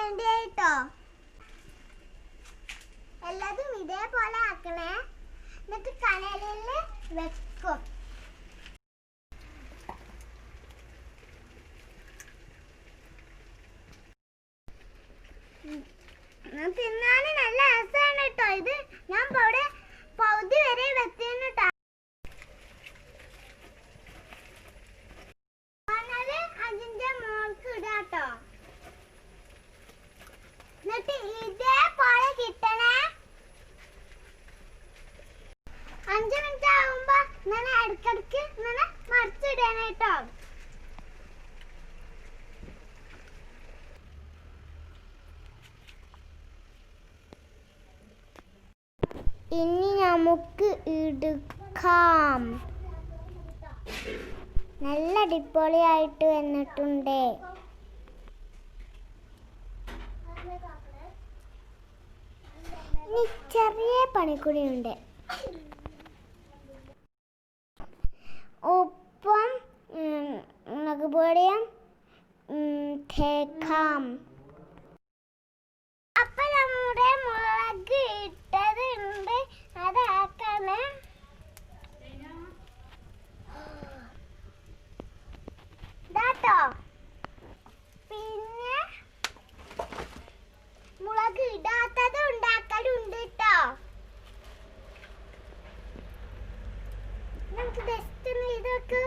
വേണ്ടിയായിട്ടോ. എല്ലാതും ഇതേപോലെ ആക്കണേ. എന്നിട്ട് കനലിൽ വെക്കും. തിന്നാൻ നല്ല രസമാണ് കേട്ടോ. ഇത് ഞാൻ ഇവിടെ പകുതി വരെ വെച്ചിരുന്നു കേട്ടോ. അതിന്റെ മോൾക്ക് ഇടാട്ടോ. എന്നിട്ട് ഇതേപോലെ കിട്ടണേ. 5 മിനിറ്റ് ആകുമ്പോ ഇങ്ങനെ ഇടയ്ക്കിടയ്ക്ക് ഇങ്ങനെ മറിച്ചിടണം കേട്ടോ. ഇനി നമുക്ക് എടുക്കാം. നല്ല അടിപൊളിയായിട്ട് വന്നിട്ടുണ്ട്. ഇനി ചെറിയ പണിക്കൂടിയുണ്ട്. ഉപ്പും മുളക് പൊടിയും തേക്കാം. അപ്പൊ നമ്മുടെ മുളക് ഇട്ടതുണ്ട്, അതാക്കണേ. ഇതാട്ടോ. പിന്നെ മുളക് ഇടാത്തത് ഉണ്ടാക്കലുണ്ട് കേട്ടോ. നമുക്ക് ജസ്റ്റ് ഒന്ന് ചെയ്ത് നോക്ക്.